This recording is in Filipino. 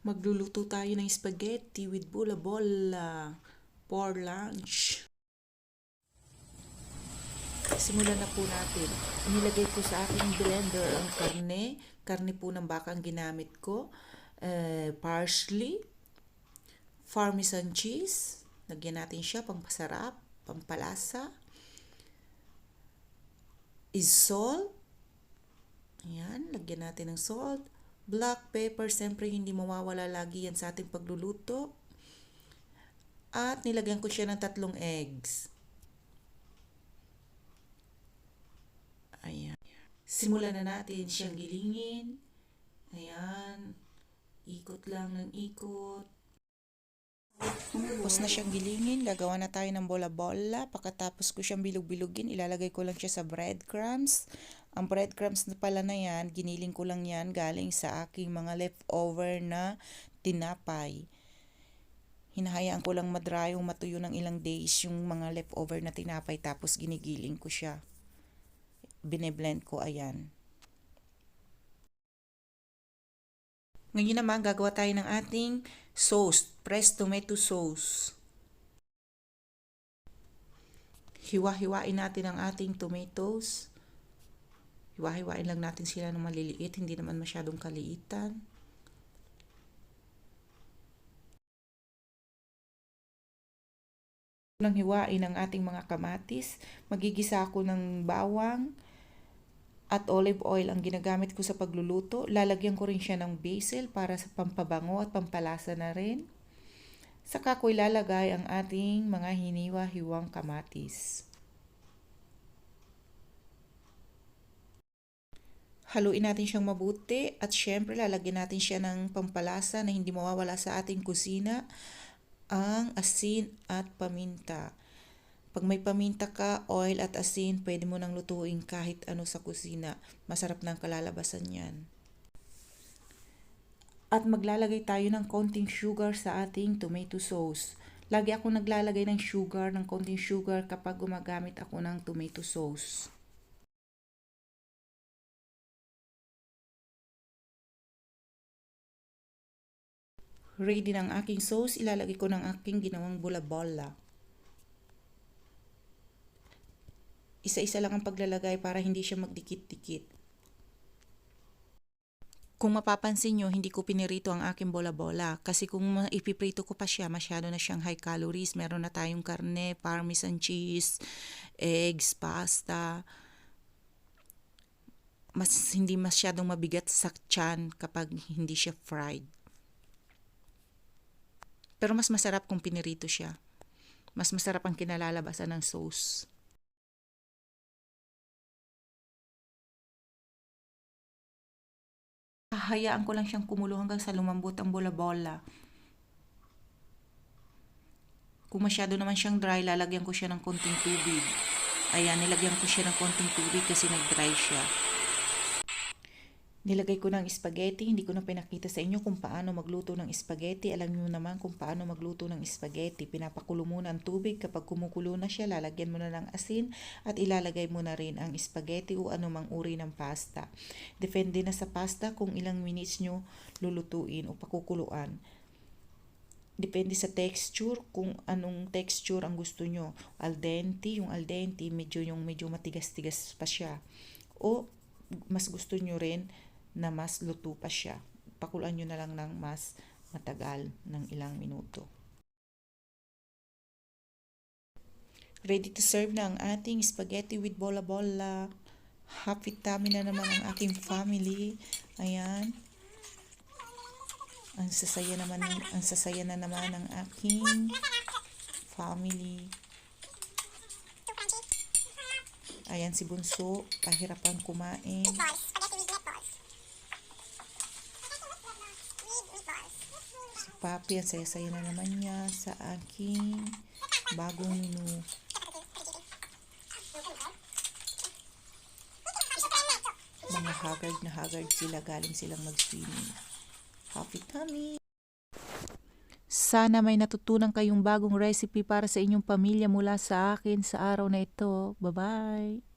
Magluluto tayo ng spaghetti with bola-bola for lunch. Simulan na po natin. Inilagay ko sa aking blender ang karne. Karne po ng baka ang ginamit ko. Parsley, parmesan cheese. Lagyan natin siya pampasarap, pampalasa. Is salt. Ayan, lagyan natin ng salt. Black pepper, siyempre hindi mawawala lagi yan sa ating pagluluto. At nilagyan ko siya ng 3 eggs. Ayan. Simulan na natin siyang gilingin. Ayan. Ikot lang ng ikot. Tapos na siyang gilingin, gagawa na tayo ng bola-bola. Pagkatapos ko siyang bilog-bilugin, ilalagay ko lang siya sa breadcrumbs. Ang breadcrumbs na pala na yan, giniling ko lang yan galing sa aking mga leftover na tinapay. Hinahayaan ko lang madry yung matuyo ng ilang days yung mga leftover na tinapay, tapos ginigiling ko siya. Bine-blend ko, ayan. Ngayon naman, gagawa tayo ng ating sauce, pressed tomato sauce. Hiwa-hiwain natin ang ating tomatoes. Hiwa-hiwain lang natin sila ng maliliit, hindi naman masyadong kaliitan. Nang hiwain ang ating mga kamatis, magigisa ako ng bawang at olive oil ang ginagamit ko sa pagluluto. Lalagyan ko rin siya ng basil para sa pampabango at pampalasa na rin. Saka ko ilalagay ang ating mga hiniwa-hiwang kamatis. Haluin natin siyang mabuti at syempre lalagyan natin siya ng pampalasa na hindi mawawala sa ating kusina, ang asin at paminta. Pag may paminta ka, oil at asin, pwede mo nang lutuin kahit ano sa kusina. Masarap ng kalalabasan yan. At maglalagay tayo ng konting sugar sa ating tomato sauce. Lagi ako naglalagay ng sugar, ng konting sugar kapag gumagamit ako ng tomato sauce. Ready ng aking sauce, ilalagay ko ng aking ginawang bola-bola. Isa-isa lang ang paglalagay para hindi siya magdikit-dikit. Kung mapapansin nyo, hindi ko pinirito ang aking bola-bola kasi kung ipiprito ko pa siya, masyado na siyang high calories. Meron na tayong karne, parmesan cheese, eggs, pasta. Hindi masyadong mabigat sa tiyan kapag hindi siya fried. Pero mas masarap kung pinirito siya. Mas masarap ang kinalalabasan ng sauce. Hahayaan ko lang siyang kumulo hanggang sa lumambot ang bola-bola. Kung masyado naman siyang dry, lalagyan ko siya ng konting tubig. Ayan, nilagyan ko siya ng konting tubig kasi nag-dry siya. Nilagay ko ng spaghetti, hindi ko na pinakita sa inyo kung paano magluto ng spaghetti. Alam niyo naman kung paano magluto ng spaghetti. Pinapakulo muna ang tubig, kapag kumukulo na siya, lalagyan mo na ng asin at ilalagay mo na rin ang spaghetti o anumang uri ng pasta. Depende na sa pasta kung ilang minutes nyo lulutuin o pakukuluan. Depende sa texture, kung anong texture ang gusto nyo. Al dente, yung al dente, medyo matigas-tigas pa siya. O mas gusto nyo rin na mas luto pa siya. Pakuluan nyo na lang ng mas matagal ng ilang minuto. Ready to serve na ang ating spaghetti with bola-bola. Happy tummy na naman ang aking family. Ayan. Ang sasaya na naman ng aking family. Ayan si Bunso, pahirapan kumain. Si Papi, ang saya-saya na naman niya sa aking bagong menu. Mga haggard sila, galing silang mag-swimming. Happy tummy! Sana may natutunan kayong bagong recipe para sa inyong pamilya mula sa akin sa araw na ito. Bye-bye!